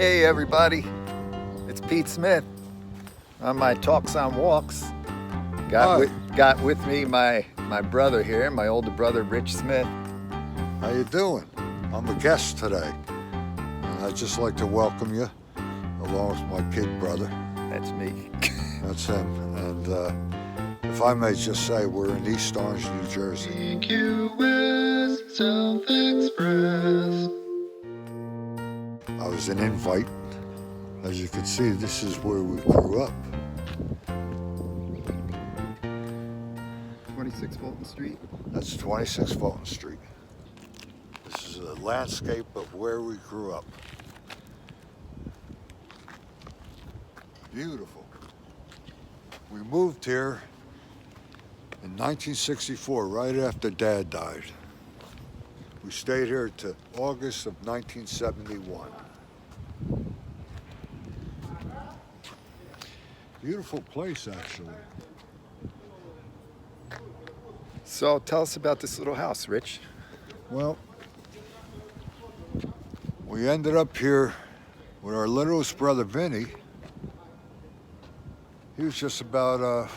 Hey everybody, it's Pete Smith on my Talks on Walks. Got with me my brother here, my older brother Rich Smith. How you doing? I'm a guest today, and I'd just like to welcome you, along with my kid brother. That's me. That's him. And if I may just say, we're in East Orange, New Jersey. EQ West South Express. I was an invite. As you can see, this is where we grew up. 26 Fulton Street. That's 26 Fulton Street. This is a landscape of where we grew up. Beautiful. We moved here in 1964, right after Dad died. We stayed here to August of 1971. Beautiful place, actually. So tell us about this little house, Rich. Well, we ended up here with our littlest brother, Vinny. He was just about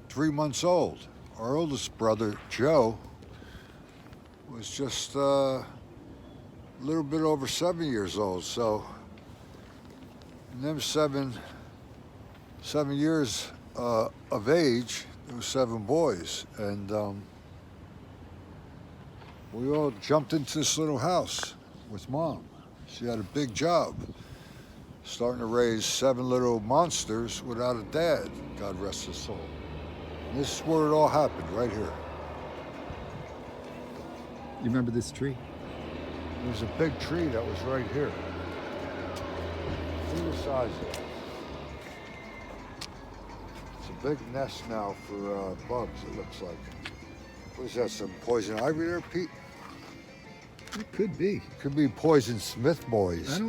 3 months old. Our oldest brother, Joe, was just a little bit over 7 years old. So in them seven years of age, there were 7 boys. And we all jumped into this little house with Mom. She had a big job, starting to raise 7 little monsters without a dad, God rest his soul. And this is where it all happened, right here. You remember this tree? There was a big tree that was right here. Look at the size of it. It's a big nest now for bugs, it looks like. What is that, some poison ivy there, Pete? It could be. Could be poison Smith boys.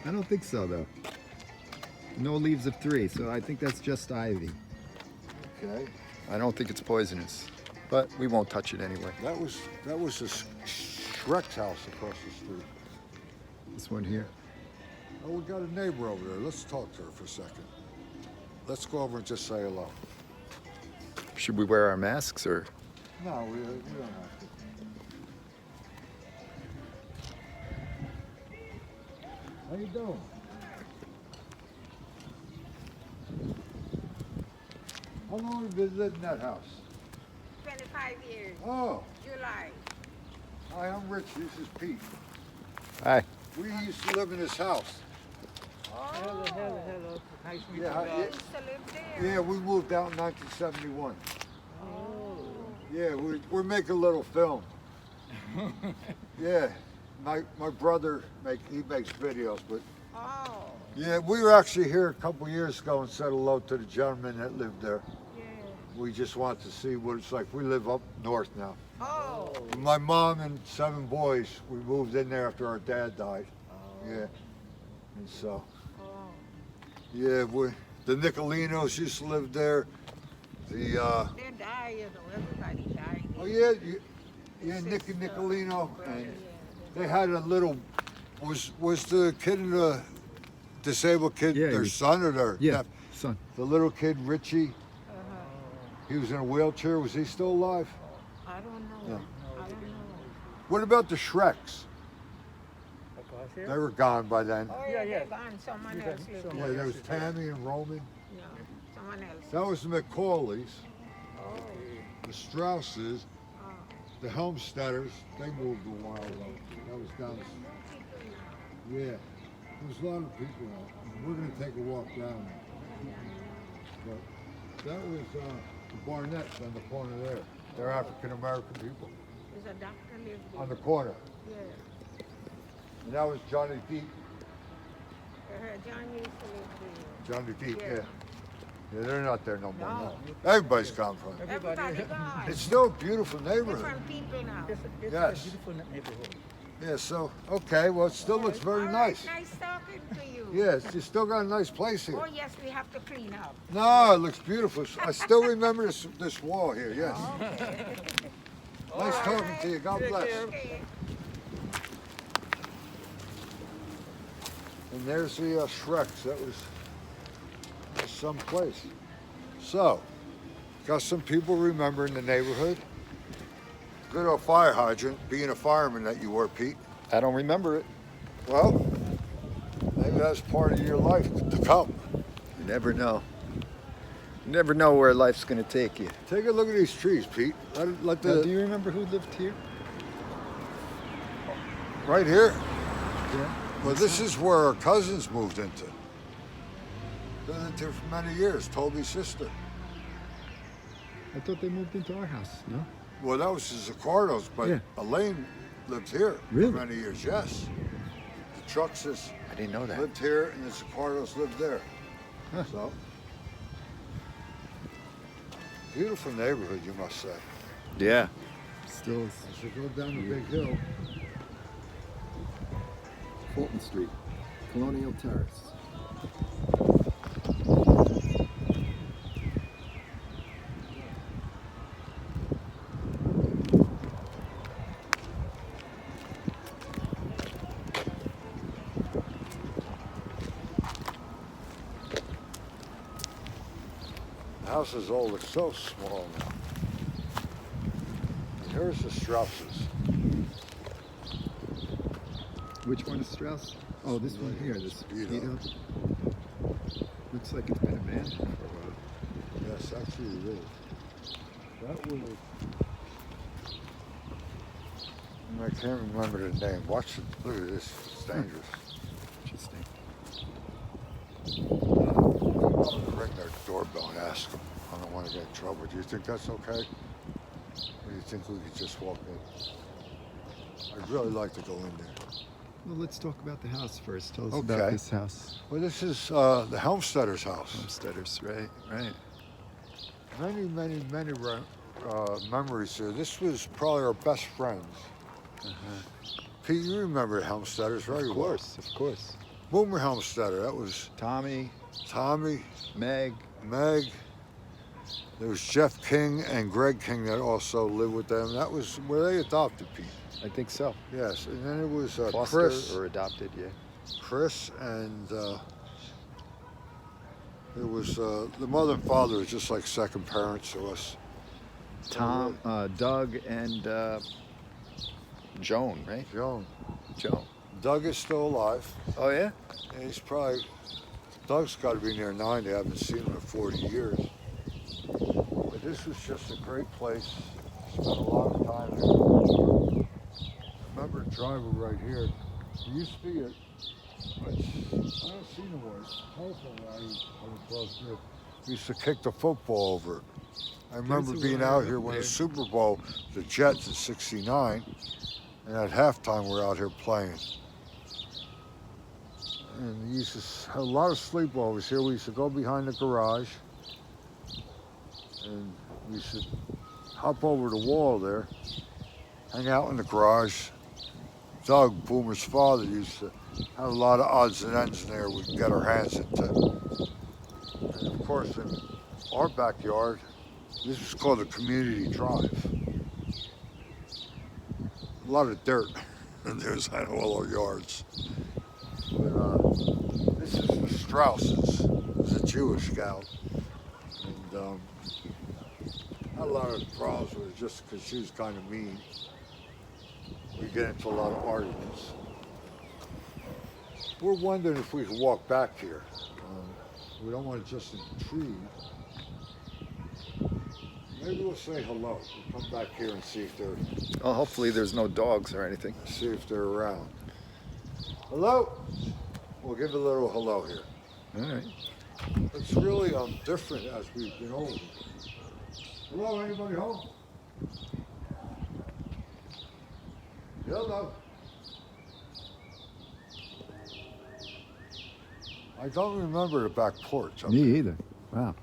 I don't think so though. No leaves of 3, so I think that's just ivy. Okay. I don't think it's poisonous, but we won't touch it anyway. That was a Shrek's house across the street. This one here. Oh, we got a neighbor over there. Let's talk to her for a second. Let's go over and just say hello. Should we wear our masks or? No, we don't have to. How you doing? How long have you been living in that house? 25 years. Oh, July. hi, I'm Rich. This is Pete. Hi. We used to live in this house. Oh. Hello. Nice to meet Yeah, You used to live there. yeah, we moved out in 1971. Oh. Yeah, we're making a little film. Yeah, my brother makes videos, but Oh. yeah, we were actually here a couple years ago and said hello to the gentleman that lived there. Yeah. We just wanted to see what it's like. We live up north now. Oh. My mom and 7 boys, we moved in there after our dad died. Yeah, and so, Oh. yeah, the Nicolinos used to live there. They die, you know, everybody died. Oh yeah, Nick and Nicolino, and they had a little. Was the kid in the disabled kid Yeah, their son or their Yeah, son. The little kid Richie, Uh-huh. he was in a wheelchair. Was he still alive? I don't know. Yeah. I don't know. What about the Shreks? Across here? They were gone by then. Oh, Yeah, yeah, yeah. they're gone. Someone You else can- lives someone- Yeah, there. there was Tammy and Roman. Yeah, someone else. That was the McCaulays, Oh. the Strausses, Oh. the Helmsteaders. They moved a while ago. That was down. Yeah, there's a lot of people out. We're gonna take a walk down. But that was the Barnetts on the corner there. They're African American people There's a doctor lived there. on the corner. Yeah. And that was Johnny Deep. John used to live there. Johnny Deep, Yeah. yeah. Yeah, they're not there no more No. now. Everybody's gone from it. Everybody gone. It's still a beautiful neighborhood. Different people now. It's Yes. a beautiful neighborhood. Yeah, so, okay, well, it still looks very All right, nice. Nice talking to you. Yes, you still got a nice place here. Oh, yes, we have to clean up. No, it looks beautiful. I still remember this wall here, yes. Okay. Nice talking to you. God bless. Okay. And there's the Shreks. That was someplace. So, got some people remembering the neighborhood. Good old fire hydrant, being a fireman that you were, Pete. I don't remember it. Well, maybe that's part of your life to come. You never know. You never know where life's gonna take you. Take a look at these trees, Pete. Now, do you remember who lived here? Right here. Yeah. Well, this is where our cousins moved into. They lived here for many years. Toby's sister. I thought they moved into our house. No. Well, that was the Zaccardos, but Yeah. Elaine lived here Really? for many years. Yes. The Truxes I didn't know that. lived here, and the Zaccardos lived there. Huh. So, beautiful neighborhood, you must say. Yeah. Still is. As you go down the big hill, Fulton Street, Colonial Terrace. the house is old. It's so small now. And here's the Strausses. Which one is Strauss? Oh, this one here. This Beat beat up. up. Looks like it's been abandoned for a while. Yes, actually it is. That was... I can't remember the name. Watch it. Look at this. It's dangerous. Interesting. Ring their doorbell and ask them. I don't want to get in trouble. Do you think that's okay? Or do you think we could just walk in? I'd really like to go in there. Well, let's talk about the house first. Tell us Okay. about this house. Well, this is the Helmstedter's house. Homesteaders, right? Right. Many memories here. This was probably our best friends. Pete, you remember Helmstedter's very Of course, of course. well. Boomer Helmstetter. That was Tommy, Tommy, Meg. Meg. There was Jeff King and Greg King that also lived with them. That was where they adopted Pete. I think so. Yes, and then it was Foster Chris, or adopted, yeah. Chris, and it was the mother and father was just like second parents to us. Tom, Doug, and Joan, right? Joan. Joan. Doug is still alive. Oh, yeah? And he's probably, Doug's got to be near 90. I haven't seen him in 40 years. But this was just a great place. Spent a lot of time here. Remember the driveway right here. There used to be I don't see no more. Telephone wire across here. We used to kick the football over it. I remember There's a being wire out up here when the there. Super Bowl, the Jets in '69, and at halftime we're out here playing. And we used to have a lot of sleepovers here. We used to go behind the garage, and we used to hop over the wall there, hang out in the garage. Doug, Boomer's father, used to have a lot of odds and ends in there we could get our hands into. And of course, in our backyard, this was called a community drive. A lot of dirt, and there's all our yards. But this is the Strausses. He's a Jewish gal, and had a lot of problems with her just because she was kind of mean. We get into a lot of arguments. We're wondering if we could walk back here. We don't want to just intrude. Maybe we'll say hello. We'll come back here and see if Oh, hopefully there's no dogs or anything. they're around. Hello. We'll give a little hello here. All right. It's really different as we've been older. Hello, anybody home? Hello. I don't remember the back porch. Me either. Wow.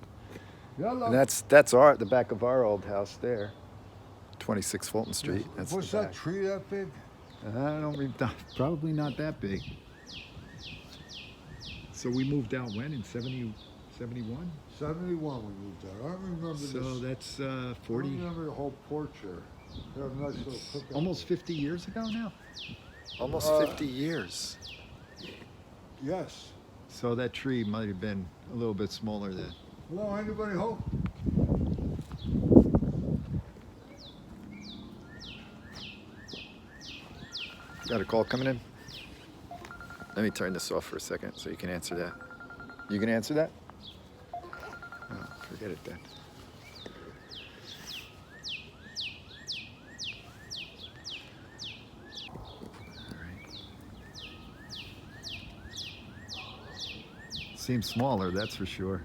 Hello. And that's the back of our old house there. 26 Fulton Street. That's Was the that back. tree that big? I don't probably not that big. So we moved out when? In 71? 71 we moved out. I don't remember So this. that's I 40, don't remember the whole porch here. They have a nice little cookout. almost 50 years ago now. Almost Uh, 50 years. Yes. So that tree might have been a little bit smaller then. Hello, anybody home? Got a call coming in? Let me turn this off for a second so you can answer that. You can answer that? Oh, forget it then. Seems smaller, that's for sure.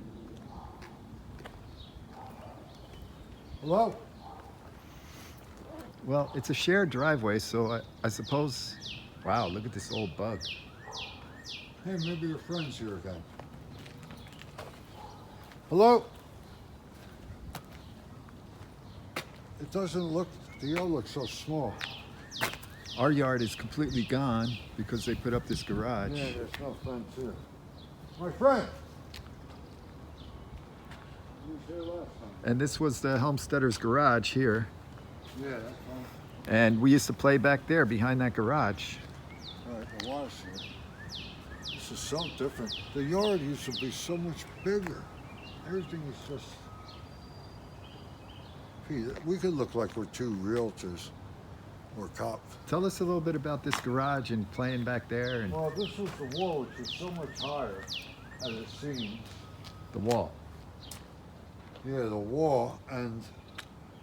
Hello? Well, it's a shared driveway, so I suppose... Wow, look at this old bug. Hey, maybe your friend's here again. Hello? It doesn't look, the yard looks so small. Our yard is completely gone because they put up this garage. Yeah, there's no friends here. My friend! You was here last time. And this was the homesteader's garage here. Yeah, that's fine. And we used to play back there behind that garage. All right, the water's here. This is so different. The yard used to be so much bigger. Everything is just... Gee, we could look like we're two realtors or cops. Tell us a little bit about this garage and playing back there and Well, this was the wall, which was so much higher as it seems. the wall. Yeah, the wall, and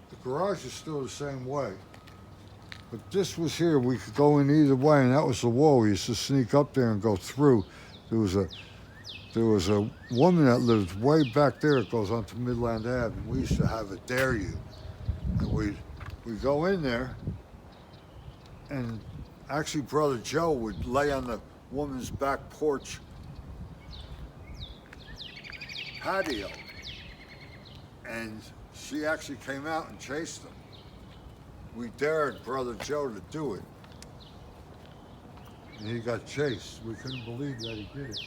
the garage is still the same way. But this was here, we could go in either way, and that was the wall. We used to sneak up there and go through. There was a woman that lived way back there. It goes onto Midland Ave, and we used to have a dare you. And we'd go in there, and actually Brother Joe would lay on the woman's back porch patio, and she actually came out and chased him. We dared Brother Joe to do it, and he got chased. We couldn't believe that he did it.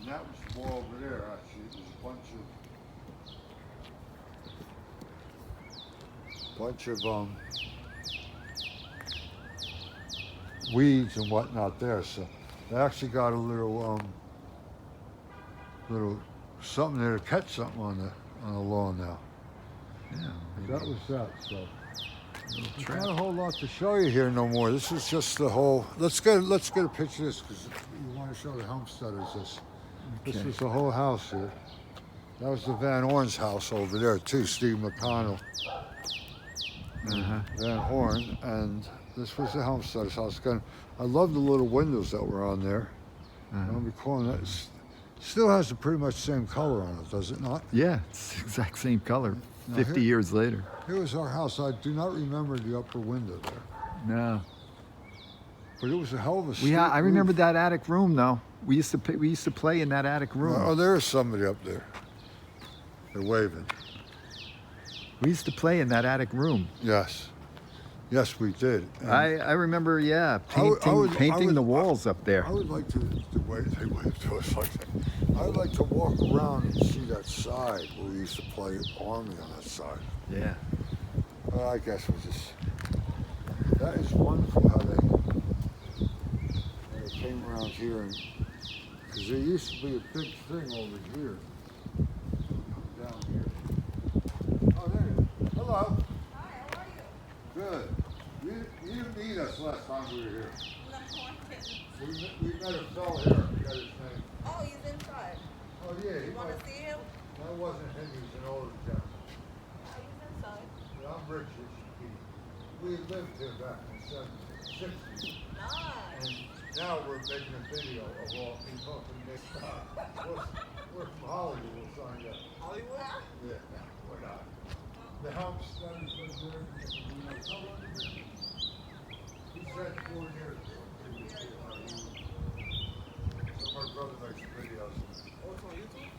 And that was the wall over there, actually. There's a bunch of weeds and whatnot there. So they actually got a little something there to catch something on the lawn now. Yeah. That was that. So there's not a whole lot to show you here no more. This is just the whole. Let's get a picture of this because you want to show the homesteaders this. This Okay. was the whole house here. That was the Van Horn's house over there too, Steve McConnell. Van Horn, and this was the homesteader's house. I love the little windows that were on there. I'm recalling that. Still has the pretty much same color on it, does it not? Yeah, it's the exact same color. Now 50 years later. Here was our house. I do not remember the upper window there, No. but it was a hell of a I steep remember roof. that attic room though. We used to play in that attic room. Oh, there is somebody up there. They're waving. We used to play in that attic room. Yes. Yes, we did. And I remember, yeah, I painting would- the walls up there. I would like to wave. They wave to us like that. I would like to walk around and see that side where we used to play Army on that side. Yeah. Well, I guess we just. That is wonderful how they came around here, and because there used to be a big thing over here. Down here. Oh, there it is. Hello. Hi, how are you? Good. You didn't meet us last time we were here. No, Quentin. We met a fellow here. I forgot his name. Oh, he's inside. Oh yeah, You want to see him? That wasn't him. He was an older gentleman. Oh, he's inside. Yeah, I'm Richard. We lived here back in the 60s. Nice. And now we're making a video of all people from this time. We're from Hollywood, we'll sign up. Hollywood? Yeah, we're not. The homesteaders was there. How long has it been? He said 4 years ago. So my brother makes videos. Oh, it's on YouTube?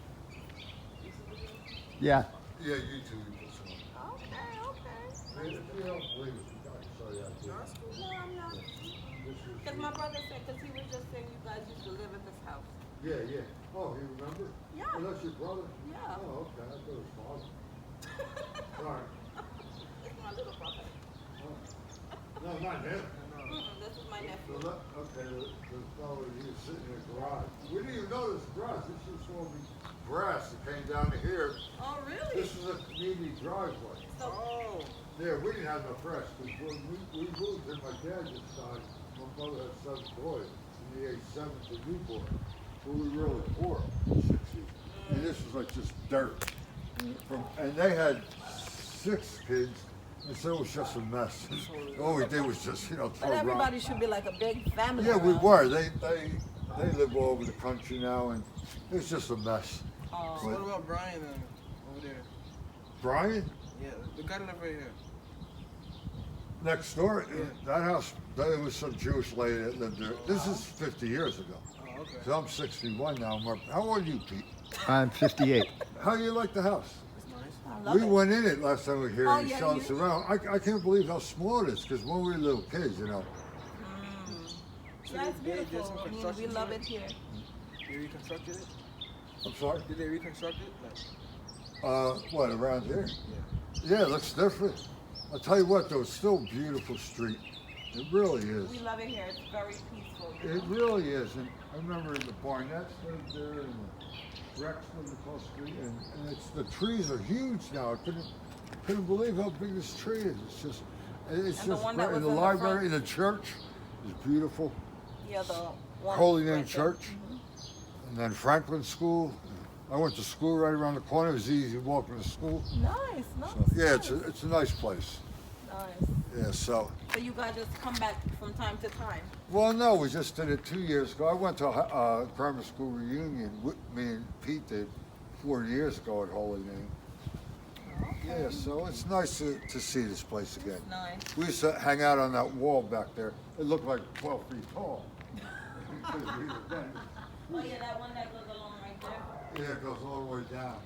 Yeah. Yeah, YouTube this one. Okay, okay. If you don't believe it, I can show you how to do it. No, I'm not. This is- Because my brother said, because he was just saying you guys used to live in this house. Yeah, yeah. Oh, you remember? Yeah. Oh, that's your brother? Yeah. Oh, okay. I thought it was father. Sorry. It's my little brother. No, not him. This is my nephew. Okay, the fellow he was sitting in the garage. We didn't even know this garage. This was all the grass that came down to here. Oh, really? This is a community driveway. Oh. Yeah, we didn't have no grass because when we moved and my dad just died, my mother had 7 boys, and the age 7 to newborn. So we were really poor, 60. And this was like just dirt. And they had 6 kids, and so it was just a mess. All we did was just, you know, throw But everybody rocks. should be like a big family. Yeah, we around. were. They live all over the country now, and it's just a mess. Oh. So what about Brian over there? Brian, Yeah, the guy that live right here. next door, that house, there was some Jewish lady that lived there. This is 50 years ago. Oh, okay. So I'm 61 now. How old are you, Pete? I'm 58. How do you like the house? It's nice. I love We it. went in it last time we were here. Oh, and yeah, showed us you- around. I can't believe how small it is because when we were little kids, you know. Yeah, it's They did beautiful. some I mean, we construction love to it here. They reconstructed it? I'm sorry. Did they reconstruct it? Like, What around here? yeah. Yeah, it looks different. I'll tell you what, though, it's still a beautiful street. It really is. We love it here. It's very peaceful. You It know? really is. And I remember the Barnetts lived there and the Rex lived across the street. And it's the trees are huge now. I couldn't believe how big this tree is. It's And the just one that great. And was the in the library, front- and the church is beautiful. Yeah, the one. Holy Name right there. Church. And then Franklin School. I went to school right around the corner. It was easy walking to school. Nice, nice. So, yeah, nice. it's a nice place. Nice. Yeah, so. So you guys just come back from time to time? Well, no, we just did it 2 years ago. I went to a grammar school reunion. Me and Pete did 4 years ago at Holy Name. Yeah, so it's nice to see this place again. Nice. We used to hang out on that wall back there. It looked like 12 feet tall. Oh yeah, that one that goes along right there. Yeah, it goes all the way down.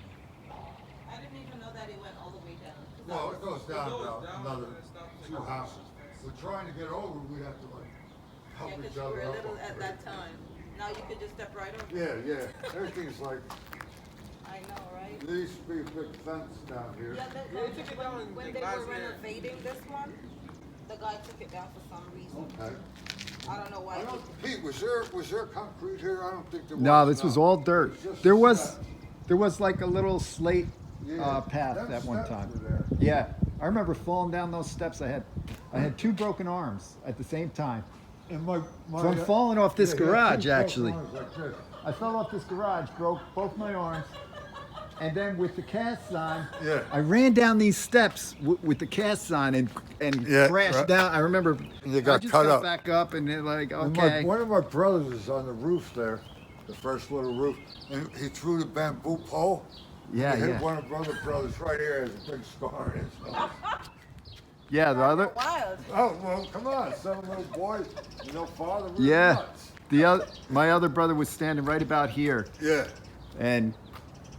I didn't even know that it went all the way down. Well, it goes down about another 2 houses. We're trying to get over, we have to like help Yeah, each because you other were up. little at that time. Now you could just step right over. Yeah. Everything's like, I know, right? there used to be a big fence down here. Yeah, they took it down when like they last were year. renovating this one, the guy took it down for some reason. Okay. I don't know why. I don't, Pete, was there concrete here? I don't think there was. No, this was all dirt. It just There was steps. like a little slate Yeah, path them at one steps time. were there. Yeah, I remember falling down those steps. I had 2 broken arms at the same time. And my From falling off this yeah, he had garage, 2 broken actually. arms like this. I fell off this garage, broke both my arms, and then with the cast sign, Yeah. I ran down these steps with the cast sign and Yeah, crashed right. down. I remember You got I just cut got up. back up and they're like, And okay. one of my brothers is on the roof there, the first little roof, and he threw the bamboo pole. Yeah, He hit yeah. one of my other brothers right here, has a big scar in his nose. Yeah, the other. Wild. Oh, well, come on, 7 little boys, no father, we're Yeah, nuts. my other brother was standing right about here, Yeah. and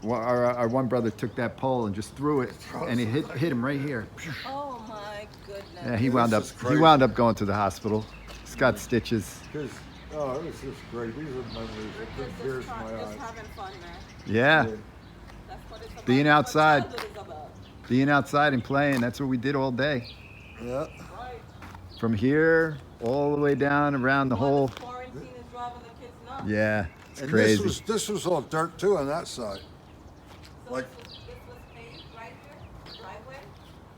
our one brother took that pole and just threw it, and it hit him right here. Oh my goodness. Yeah, he This wound up is crazy. going to the hospital. He's got stitches. Because, oh, it was just great. These are memories that bring tears in my Just eyes. having fun, man. Yeah, Yeah. That's what it's about. Being That's what outside. childhood is about. being outside and playing. That's what we did all day. Yeah. Right. From here all the way down around the whole. Quarantine is driving the kids nuts. Yeah, it's And crazy. this was all dirt too on that side. So Like- this was paved right here, driveway.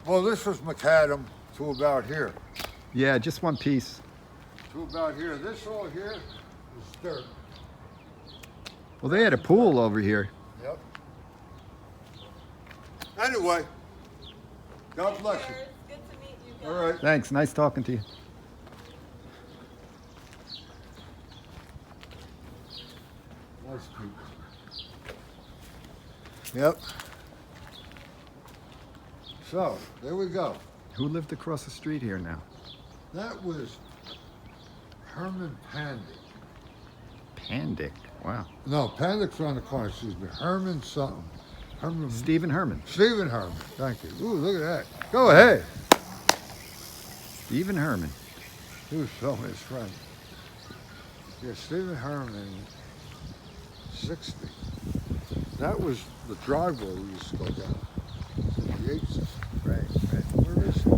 Well, this was macadam to about here. Yeah, just one piece. To about here. This all here is dirt. Well, they had a pool over here. Yep. Anyway, God bless you. Cheers. Good to meet you guys. All right. Thanks. Nice talking to you. Nice people. Yep. So, there we go. Who lived across the street here now? That was Herman Pandick. Pandick. Wow. No, Pandick's on the corner, excuse me. Herman something. Herman. Stephen Herman. Stephen Herman. Thank you. Ooh, look at that. Go ahead. Stephen Herman. He was showing his friend. Yeah, Stephen Herman, 60. That was the driveway we used to go down. The Yates. Right, right. Where is he?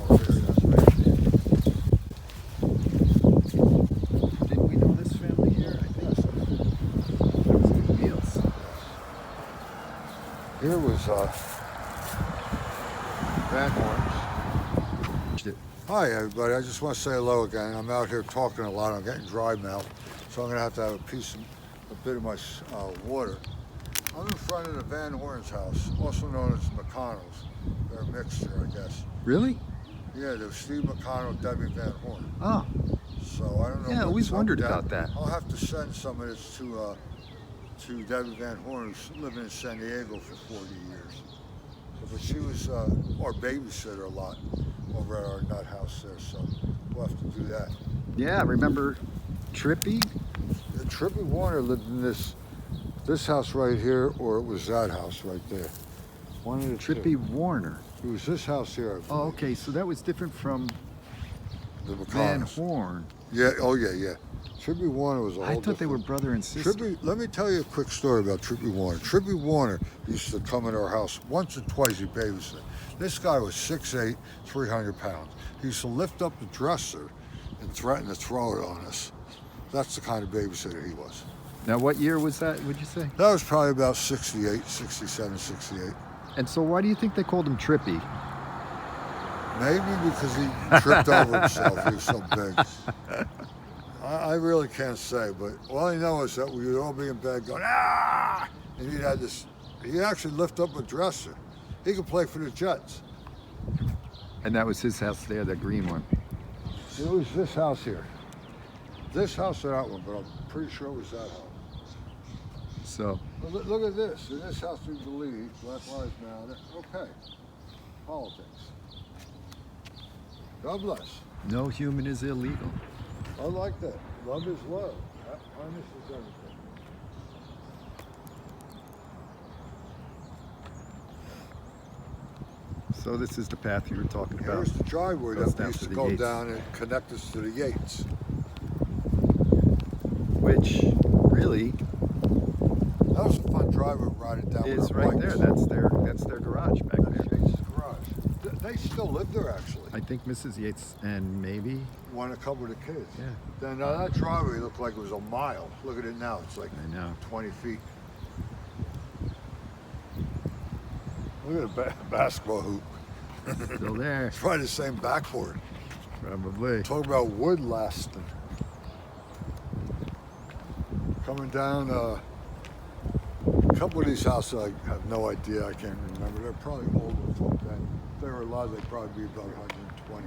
Oh, there he is, right there. here was Van Horns. Hi, everybody. I just want to say hello again. I'm out here talking a lot. I'm getting dry mouth, so I'm going to have a bit of my water. I'm in front of the Van Horn's house, also known as McConnell's. They're a mixture, I guess. Really? Yeah, there's Steve McConnell, Debbie Van Horn. Oh. So I don't know. Yeah, I always wondered about that. I'll have to send some of this to Debbie Van Horn, who's living in San Diego for 40 years. But she was our babysitter a lot over at our nut house there, so we'll have to do that. Yeah, remember Trippy? Yeah, Trippy Warner lived in this house right here, or it was that house right there. One of the Trippy two. Warner. It was this house here. I Oh, believe. okay, so that was different from The Van McConnells. Horn. Yeah, oh yeah. Trippy Warner was a whole I thought they were different- brother and sister. Let me tell you a quick story about Trippy Warner. Trippy Warner used to come at our house once or twice. He babysit. This guy was 6'8", 300 pounds. He used to lift up the dresser and threaten to throw it on us. That's the kind of babysitter he was. Now, what year was that, would you say? That was probably about 68, 67, 68. And so why do you think they called him Trippy? Maybe because he tripped over himself. He was so big. I really can't say, but all I know is that we would all be in bed going, ah! And he'd actually lift up a dresser. He could play for the Jets. And that was his house there, the green one. It was this house here. This house or that one, but I'm pretty sure it was that house. So, Well, look at this. In this house we believe, Black Lives Matter. Okay. Politics. God bless. no human is illegal. I like that. Love is love. Kindness is everything. So this is the path you were talking about. Here's the driveway Goes that we down used to to the go Yates. down and connect us to the Yates. Which really That was a fun driveway riding down is with our right there. bikes. That's their garage back That's there. Yates' garage. They still live there, actually. I think Mrs. Yates and maybe, Want to come with the kids. yeah, Then that driveway looked like it was a mile. Look at it now. It's like I know. 20 feet. Look at the basketball hoop. Still there, It's probably the same backboard. probably. Talk about wood lasting. Coming down, a couple of these houses, I have no idea. I can't remember. They're probably older folk then. If they were alive, they'd probably be about 120.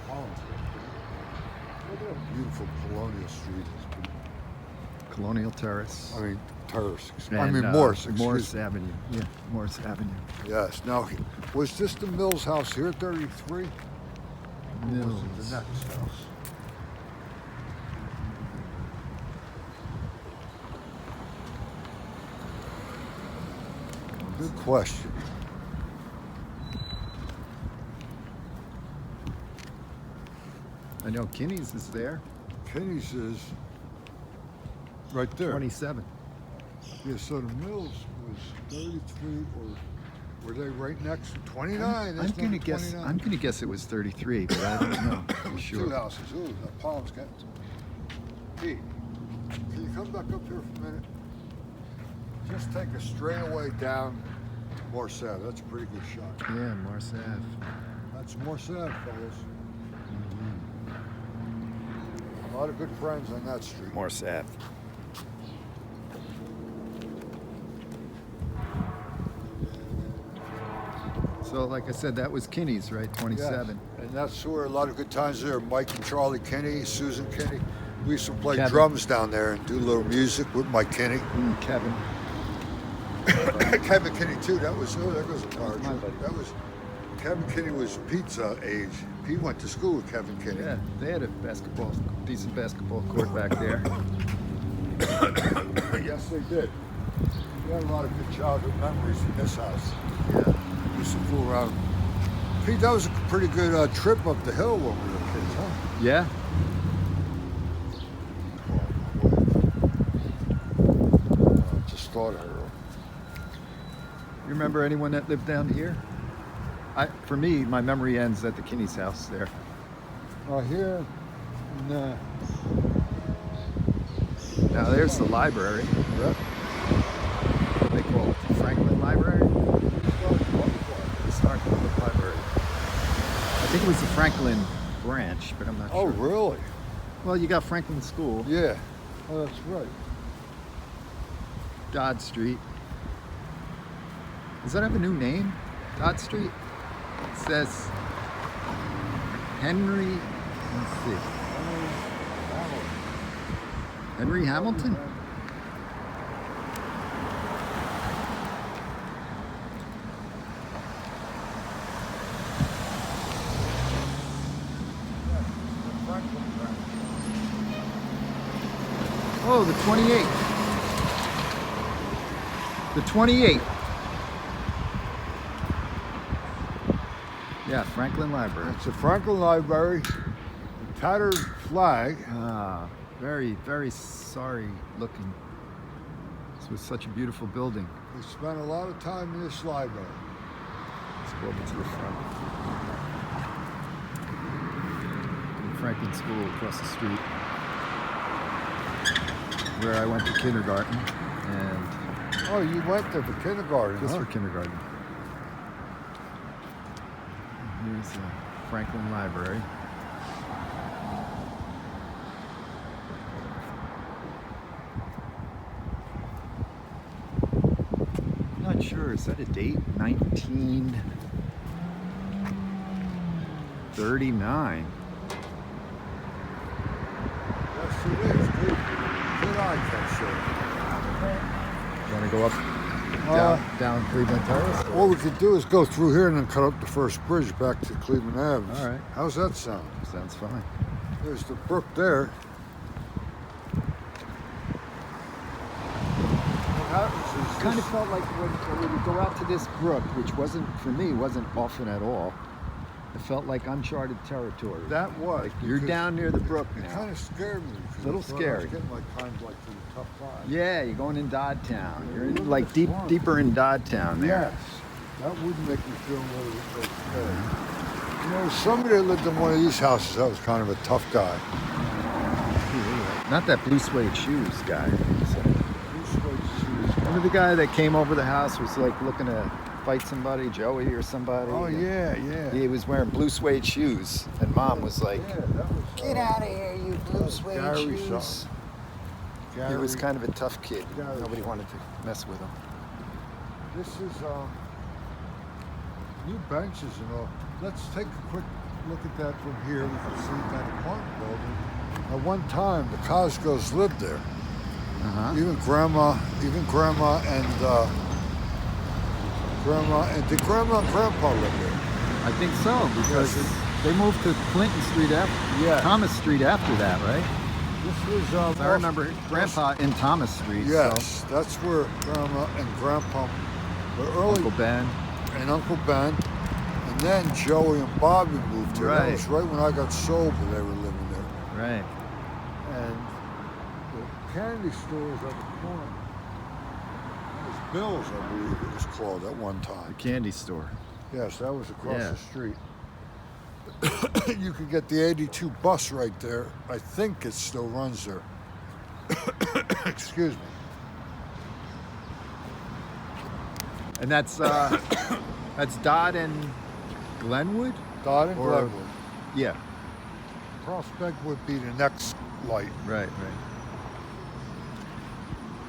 Collins. Look at that beautiful colonial street. Colonial Terrace. I mean, terrace. And, Morse. Morse Excuse me. Avenue. Yeah, Morse Avenue. Yes. Now, was this the Mills house here, 33? Or was it Mills. the next house? Good question. I know Kinney's is there. Kenny's is right there. 27. Yeah, so the Mills was 33, or were they right next to 29? I'm That's gonna number guess. 29. I'm gonna guess it was 33, but I don't know for Two sure. houses. Ooh, that palm's getting to me. Pete, can you come back up here for a minute? Just take a straightaway down Morse Ave. That's a pretty good shot. Yeah, Morse Ave. That's Morse Ave, fellas. A lot of good friends on that street. Morse Ave. So, like I said, that was Kinney's, right? 27. Yes. And that's where a lot of good times there. Mike and Charlie Kinney, Susan Kinney. We used to play Kevin. drums down there and do a little music with Mike Kinney. Kevin. Kevin Kinney too. That was there goes a car. my buddy. That was Kevin Kinney was Pete's age. Pete went to school with Kevin Kinney. Yeah, they had a decent basketball court back there. Yes, they did. We had a lot of good childhood memories in this house. Yeah. We used to fool around. Pete, that was a pretty good trip up the hill when we were kids, huh? Yeah. Just thought of her. You remember anyone that lived down here? For me, my memory ends at the Kinney's house there. Here, nah. Now there's the library. Yep. they call it? The Franklin Library? The Stark Public Library. I think it was the Franklin branch, but I'm not Oh, sure. really? Well, you got Franklin School, Yeah. Oh, that's right. Dodd Street. Does that have a new name? Dodd Street? It says Henry, let's see. Henry Hamilton? Oh, the 28. The 28. Yeah, Franklin Library. It's the Franklin Library, a tattered flag. Ah, very, very sorry looking. This was such a beautiful building. We spent a lot of time in this library. Let's go over to the front. Franklin School across the street, where I went to kindergarten, and Oh, you went there for kindergarten, just huh? for kindergarten. And here's the Franklin Library. I'm not sure, is that a date? 1939. Yes, it is. Good eye catch You want to go up, down Cleveland Terrace? or- What we could do is go through here and then cut up the first bridge back to Cleveland Avenue. All right. How's that sound? Sounds fine. There's the brook there. What happens is Kind of this- felt like when we would go out to this brook, which wasn't, for me, wasn't often at all. It felt like uncharted territory. that was. Like you're because down near the brook It now. kind of scared me. 'Cause Little I thought I scary. was getting like kind of like to the tough side. Yeah, you're going in Doddtown. You're in, Look like at deep, the farm. deeper in Doddtown there. Yes, that would make me feel a little bit scared. You know, somebody that lived in one of these houses, that was kind of a tough guy. Not that blue suede shoes guy. Blue suede shoes. Remember the guy that came over the house was like looking to fight somebody, Joey or somebody? Oh yeah, yeah. He was wearing blue suede shoes, and Mom was like, Yeah, that was, "Get out of here, you blue suede Gary shoes." something. He was Gary- kind of a tough kid. Gary. Nobody wanted to mess with him. This is new benches and all. Let's take a quick look at that from here. We can see that apartment building. At one time, the Cosgros lived there. Uh-huh. Even grandma and did grandma and grandpa live there? I think so, because Yes. they moved to Clinton Street after, Yeah. Thomas Street after that, right? This was. So I remember Grandpa in Thomas Street. Yes, that's where grandma and grandpa were So early, Uncle Ben. and Uncle Ben, and then Joey and Bobby moved here. That Right. was right when I got sober. They were living there. Right. And the candy store is at the corner. It was Bill's, I believe it was called at one The time. candy store. Yes, that was across Yeah. the street. You could get the 82 bus right there. I think it still runs there. Excuse me. And that's Dodd and Glenwood? Dodd and Or- Glenwood. Yeah. Prospect would be the next light. Right.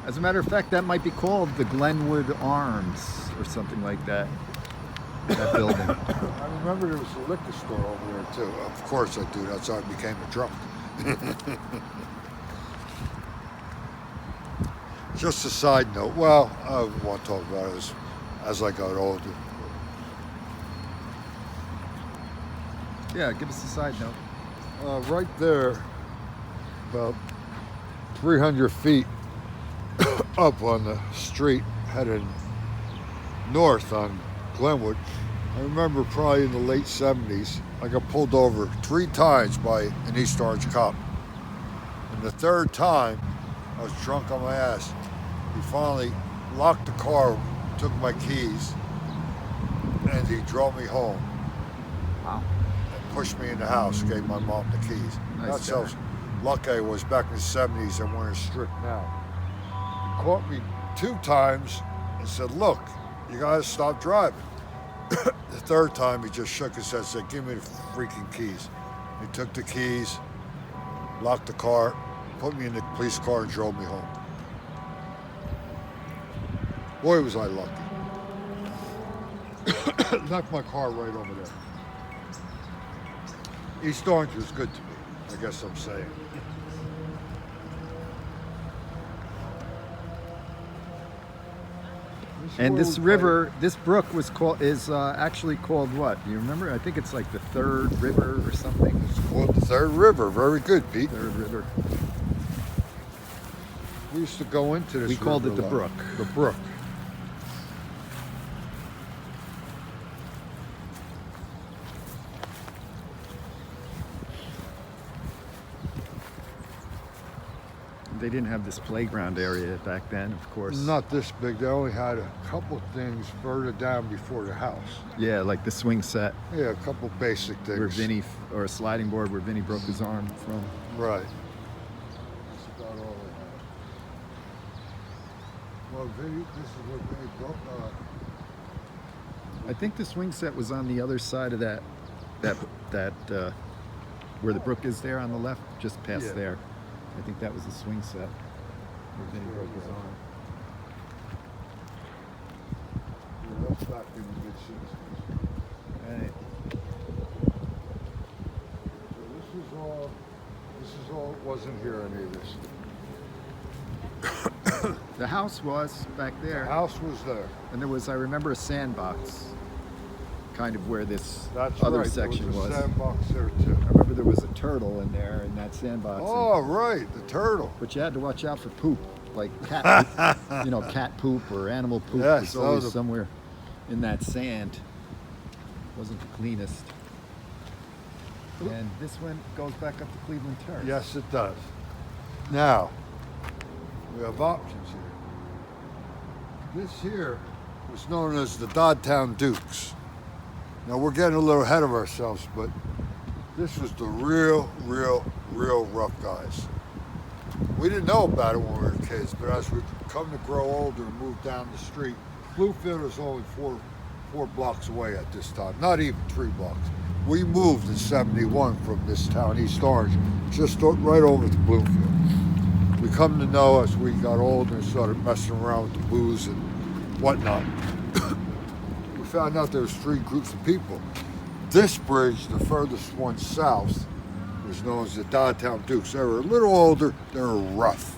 As a matter of fact, that might be called the Glenwood Arms or something like that. That building. I remember there was a liquor store over there too. Of course I do. That's how I became a drunk. Just a side note. Well, I won't talk about it as I got older. Yeah, give us a side note. Right there, about 300 feet up on the street, headed north on Glenwood. I remember probably in the late 70s, I got pulled over 3 times by an East Orange cop. And the third time, I was drunk on my ass. He finally locked the car, took my keys, and he drove me home. Wow. And pushed me in the house, gave my mom the keys. Nice That's guy. how lucky I was back in the 70s. I weren't as strict now. He caught me 2 times and said, look, you gotta stop driving. The third time he just shook his head and said, give me the freaking keys. He took the keys, locked the car, put me in the police car and drove me home. Boy, was I lucky. Left my car right over there. East Orange was good to me, I guess I'm saying. And this river, this brook is actually called what? Do you remember? I think it's like the Third River or something. It's called the Third River. Very good, Pete. Third River. We used to go into this. We called river it the a lot. brook. The brook. They didn't have this playground area back then, of course. Not this big. They only had a couple things further down before the house. Yeah, like the swing set Yeah, a couple basic things. where Vinny, or a sliding board where Vinny broke his arm from. Right. That's about all they had. Well, Vinny, this is where Vinny broke. I think the swing set was on the other side of that where the brook is there on the left, just past Yeah. there. I think that was the swing set where Vinny broke his arm. Yeah, that's back in the mid-60s. Right. So this is all, it wasn't here, any of this. The house was back there. The house was there. And there was, I remember, a sandbox, kind of where this That's other right. section there was. was. A sandbox there too. I remember there was a turtle in there in that sandbox. Oh, right, the turtle. But you had to watch out for poop, like cat poop, cat poop or animal poop Yes, was that always was a- somewhere in that sand. Wasn't the cleanest. And this one goes back up to Cleveland Terrace. Yes, it does. Now, we have options here. This here was known as the Dodtown Dukes. Now, we're getting a little ahead of ourselves, but this was the real rough guys. We didn't know about it when we were kids, but as we come to grow older and move down the street, Bluefield is only four blocks away at this time, not even 3 blocks. We moved in '71 from this town, East Orange, just right over to Bluefield. We come to know as we got older and started messing around with the booze and whatnot. We found out there was 3 groups of people. This bridge, the furthest one south, was known as the Dodtown Dukes. They were a little older, they were rough.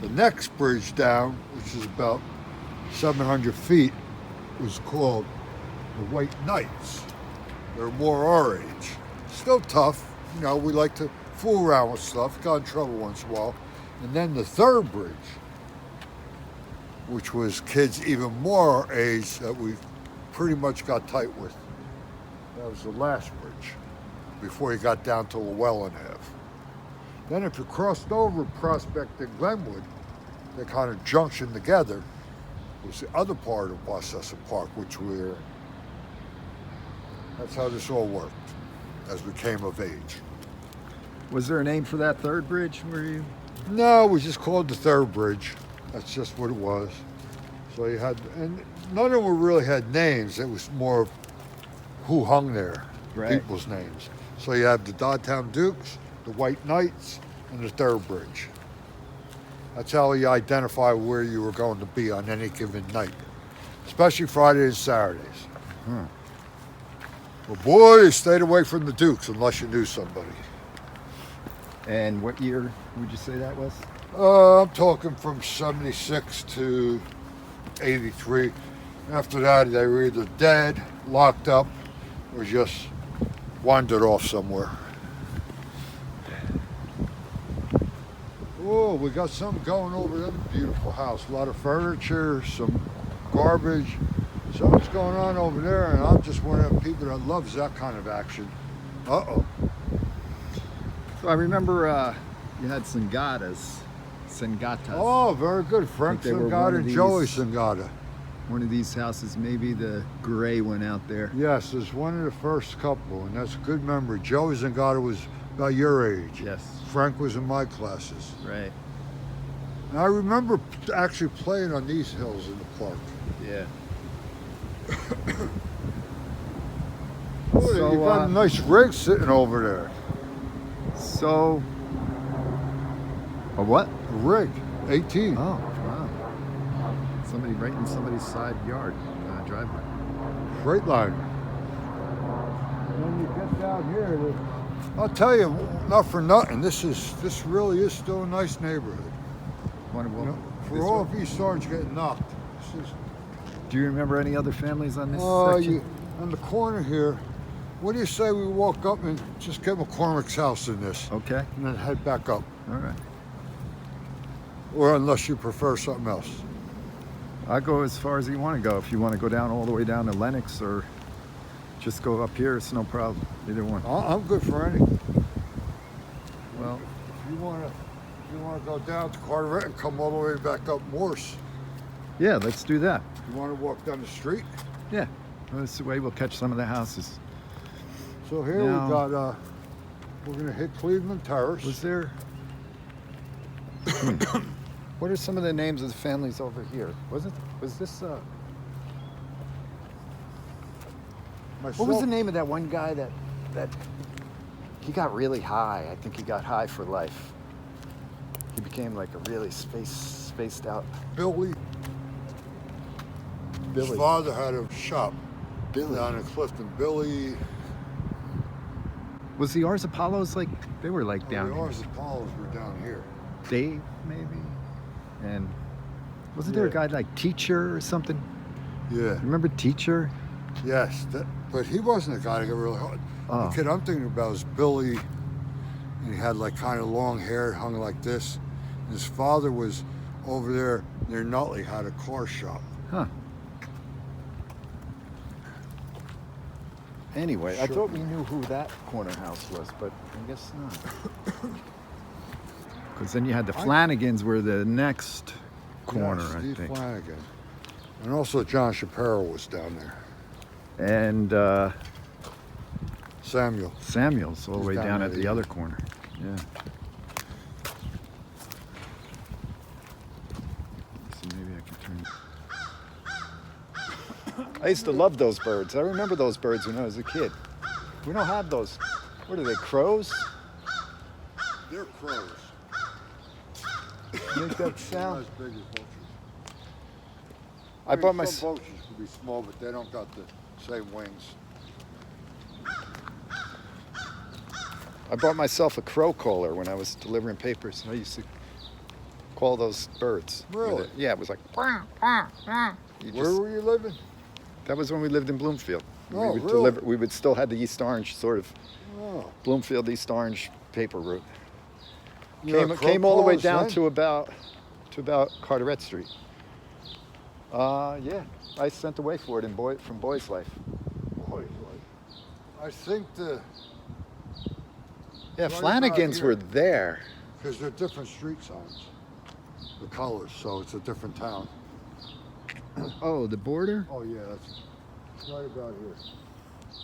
The next bridge down, which is about 700 feet, was called the White Knights. They're more our age. Still tough, we like to fool around with stuff, got in trouble once in a while. And then the third bridge, which was kids even more our age that we pretty much got tight with. That was the last bridge before you got down to Llewellyn Ave. Then if you crossed over Prospect and Glenwood, they kind of junctioned together, was the other part of Wassessa Park, which we're in. That's how this all worked as we came of age. Was there a name for that third bridge? No, we just called it the third bridge. That's just what it was. So you had, and none of them really had names. It was more of who hung there, Right. people's names. So you have the Dodtown Dukes, the White Knights, and the third bridge. That's how you identify where you were going to be on any given night, especially Fridays and Saturdays. Well, boy, you stayed away from the Dukes unless you knew somebody. And what year would you say that was? I'm talking from 76 to 83. After that, they were either dead, locked up, or just wandered off somewhere. Oh, we got something going over there. Beautiful house. A lot of furniture, some garbage. Something's going on over there, and I'm just one of the people that loves that kind of action. Uh-oh. So I remember you had Sengatas. Oh, very good. Frank they were one Sangata of and Joey these- Sangata. One of these houses, maybe the gray one out there. Yes, it's one of the first couple, and that's a good memory. Joey Zangata was about your age. Yes. Frank was in my classes. Right. And I remember actually playing on these hills in the park. Yeah. Boy, So, you got a nice rig sitting over there. So, a what? A rig, 18. Oh, wow. Somebody right in somebody's side yard, driveway. Freightliner. And then you get down here, I'll tell you, not for nothing, this really is still a nice neighborhood. Want to You walk know, this for all way? of East Orange getting knocked. This is, Do you remember any other families on this section? you, on the corner here, what do you say we walk up and just get McCormick's house in this? Okay. And then head back up. All right. Or unless you prefer something else. I'll go as far as you want to go. If you want to go down all the way down to Lenox or just go up here, it's no problem. Either one. I'm good for any. Well, If you want to go down to Carteret and come all the way back up Morse, yeah, let's do that. you want to walk down the street? Yeah. Well, this way we'll catch some of the houses. So here Now- we got, we're going to hit Cleveland Terrace. Was there... What are some of the names of the families over here? Was this, what was the name of that one guy that he got really high? I think he got high for life. He became like a really spaced out Billy. His Billy. father had a shop Billy. down in Clifton. Billy. Was the Ars Apollos like, they were like down The here. Ars Apollos were down here. Dave, maybe? And wasn't there a guy like Teacher or something? Yeah. Remember Teacher? Yes. But he wasn't a guy that got really hard. Oh. The kid I'm thinking about is Billy, and he had like kind of long hair, hung like this. And his father was over there near Nutley, had a car shop. Huh. Anyway, I Sure. thought we knew who that corner house was, but I guess not. Because then you had the Flanagans were the next corner, Yeah, I Steve think. Flanagan. And also John Shapiro was down there. And Samuel. Samuel's all the He's way down down there, at the yeah. other corner. Yeah. So maybe I can turn. I used to love those birds. I remember those birds when I was a kid. We don't have those. What are they, crows? They're crows. Make that They're not sound. as big as vultures. I bought my. Some vultures can be small, but they don't got the same wings. I bought myself a crow caller when I was delivering papers. I used to call those birds. with Really? it. Yeah, it was like. "Quack, quack, quack." You Where just- were you living? That was when we lived in Bloomfield. Oh, we would really? deliver. We would still have the East Orange sort of Oh. Bloomfield East Orange paper route. You had crow Came all the way callers down then? to about Carteret Street. Yeah, I sent away for it from Boy's Life. Boy, I think Yeah, Right Flanagans about were here. there. because they're different street signs, the colors, so it's a different town. Oh, the border? Oh yeah, that's right about here.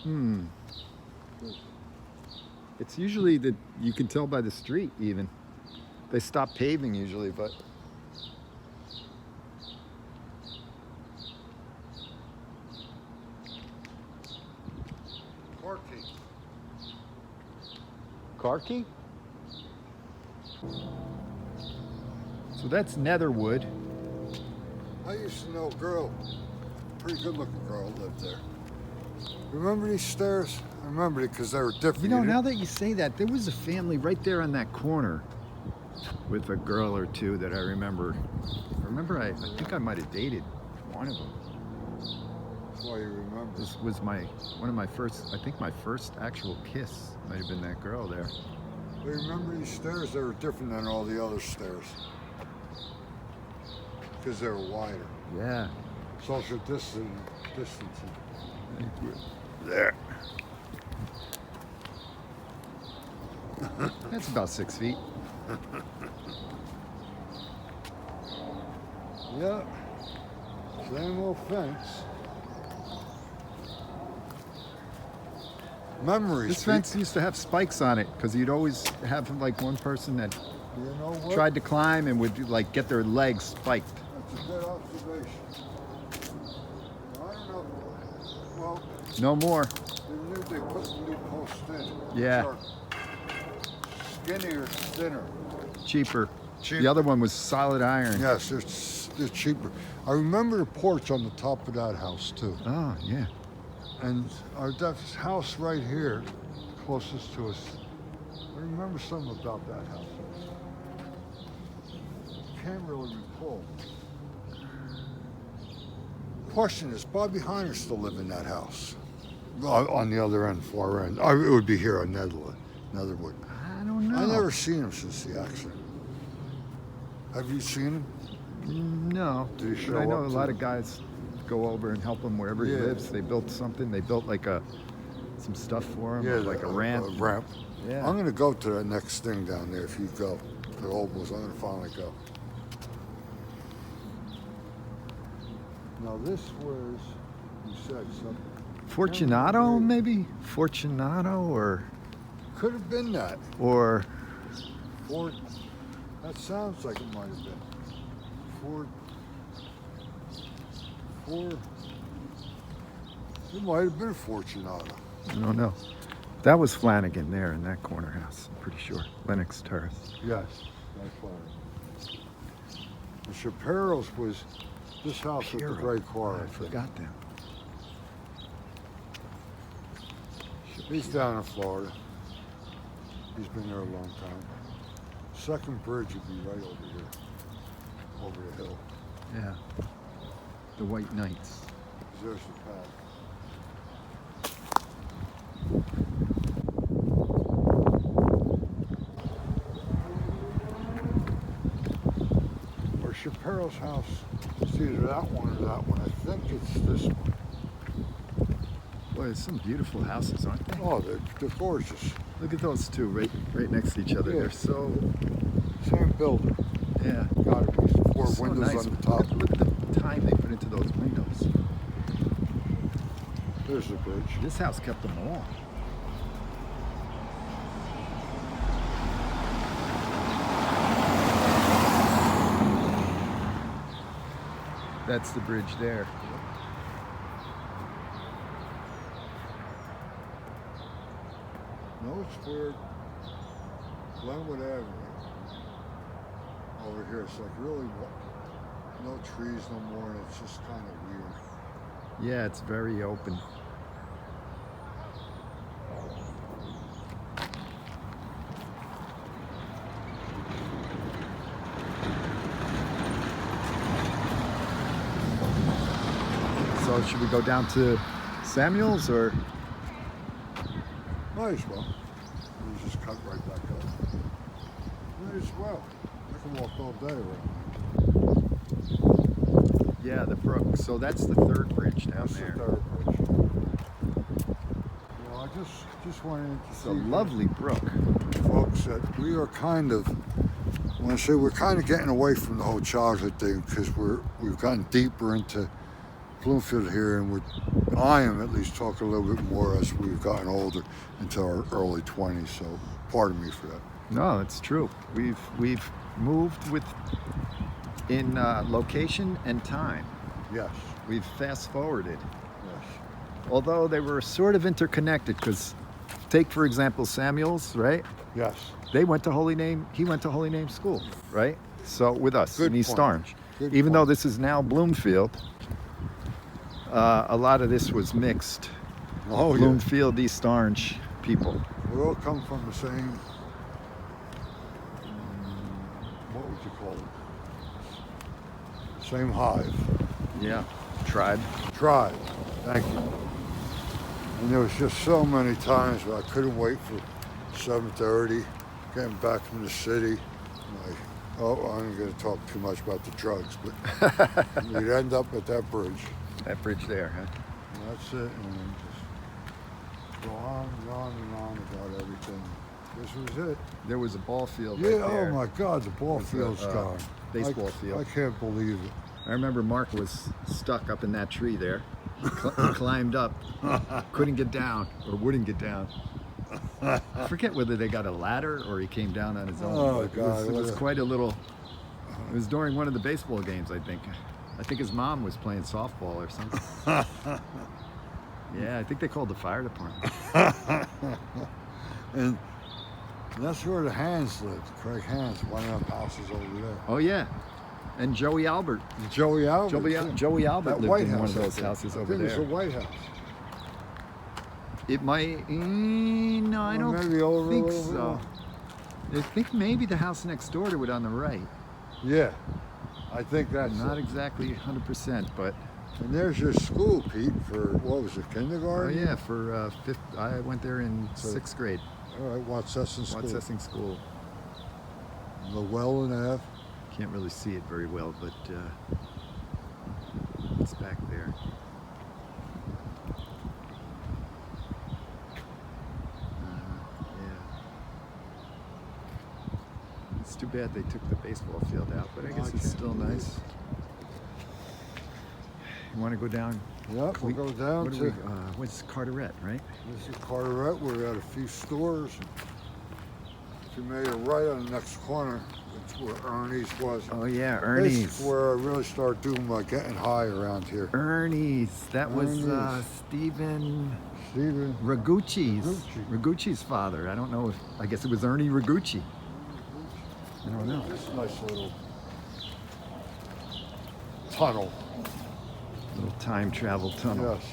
Hmm. It's usually that you can tell by the street even. They stop paving usually, but Corky. car key? So that's Netherwood. I used to know a girl, pretty good-looking girl, lived there. Remember these stairs? I remember it because they were different. You know, didn't- now that you say that, there was a family right there on that corner with a girl or two that I remember. I think I might have dated one of them. That's why you remember. This was my first actual kiss might have been that girl there. But remember these stairs? They were different than all the other stairs because they were wider. Yeah. Social distancing. There. That's about 6 feet. Yeah. Same old fence. Memories. This fence used to have spikes on it because you'd always have like one person that You know what? tried to climb and would like get their legs spiked. That's a good observation. I don't know. Well, No more. they put the new posts in. Yeah. Which are skinnier, thinner. Cheaper. Cheaper. The other one was solid iron. Yes, they're cheaper. I remember the porch on the top of that house too. Oh, yeah. And that house right here, closest to us, I remember something about that house. Can't really recall. Question is, Bobby Heiner still live in that house? On the other end, far end. It would be here on Netherwood. I don't know. I never seen him since the accident. Have you seen him? No. Did he show But I know up a lot to- of guys go over and help him wherever he Yeah. lives. They built something. They built like some stuff for him, like a ramp. A ramp. Yeah. I'm gonna go to that next thing down there if you go. The old ones. I'm gonna finally go. Now this was, you said something. Fortunato, maybe? Fortunato Could have been that. or Ford. That sounds like it might have been. Ford. It might have been a Fortunato. I don't know. That was Flanagan there in that corner house, I'm pretty sure. Lennox Terrace. Yes, that's fine. The Shapiro's was this house with the gray car. I forgot them. He's down in Florida. He's been there a long time. Second bridge would be right over here, over the hill. Yeah. The White Knights. There's the path. Or Shapiro's house. It's either that one or that one. I think it's this one. Boy, there's some beautiful houses, aren't they? Oh, they're gorgeous. Look at those two right next to each other. Yeah. They're so, Same builder. yeah. Gotta be four So windows nice. on the top. Look at the time they put into those windows. There's the bridge. This house kept them all. That's the bridge there. No, it's weird. Glenwood Avenue. Over here, it's like really no trees no more, and it's just kind of weird. Yeah, it's very open. So should we go down to Samuel's or? Might as well. You just cut right back up. Might as well. I can walk all day around. Yeah, the brook. So that's the third bridge down That's there. the third bridge. You know, I just wanted to It's see a lovely brook. folks that we are kind of, when I say we're kind of getting away from the whole childhood thing because we've gotten deeper into Bloomfield here, and I am at least talking a little bit more as we've gotten older into our early 20s. So pardon me for that. No, it's true. We've moved in location and time. Yes, We've fast forwarded. yes, Although they were sort of interconnected, because take for example Samuel's, right? yes. He went to Holy Name School, right? So with us Good in East point. Orange. Good Even though point. this is now Bloomfield, a lot of this was mixed. Oh, yeah. Bloomfield, East Orange people. We all come from the same, what would you call it? Same hive. Yeah. Tribe. Tribe. Thank you. And there was just so many times where I couldn't wait for 7:30, getting back from the city. Like, I'm going to talk too much about the drugs, but we'd end up at that bridge. That bridge there, huh? And that's it, and then just go on and on and on about everything. This was it. There was a ball field Yeah, right there. oh my God, the ball There's a, field's gone. baseball field. I can't believe it. I remember Mark was stuck up in that tree there. He climbed up, couldn't get down, or wouldn't get down. I forget whether they got a ladder or he came down on his own. Oh, but God, it was what a- quite a little. It was during one of the baseball games, I think. I think his mom was playing softball or something. Yeah, I think they called the fire department. And that's where the Hands lived, Craig Hands, one of them houses over there. Oh yeah, and Joey Albert. Joey Albert. too. Joey Albert That lived White in House one of up those there. houses I over think it's there. the White House. It might. No, I Or don't maybe over a think little so. I think maybe the house next door to it on the right. Yeah, I think that's Not it. exactly 100%, but And there's your school, Pete, for, what was it, oh kindergarten? yeah, for fifth. I went there in So- 6th grade. All right, Watsesson School. Watsessing School. Llewellyn Ave. Can't really see it very well, but it's back there. Yeah. It's too bad they took the baseball field out, but I guess I it's can't still believe nice. You want to go down? Yep, we'll go down What do to, we, what's Carteret, right? this is Carteret. We're at a few stores. If you made a right on the next corner, it's where Ernie's was. Oh yeah, This Ernie's. is where I really started doing my getting high around here. Ernie's. That was Ernie's. Stephen Stephen. Ragucci's. Ragucci. Ragucci's father. I don't know if, I guess it was Ernie Ragucci. I don't know. This nice little tunnel. Little time travel tunnel. Yes.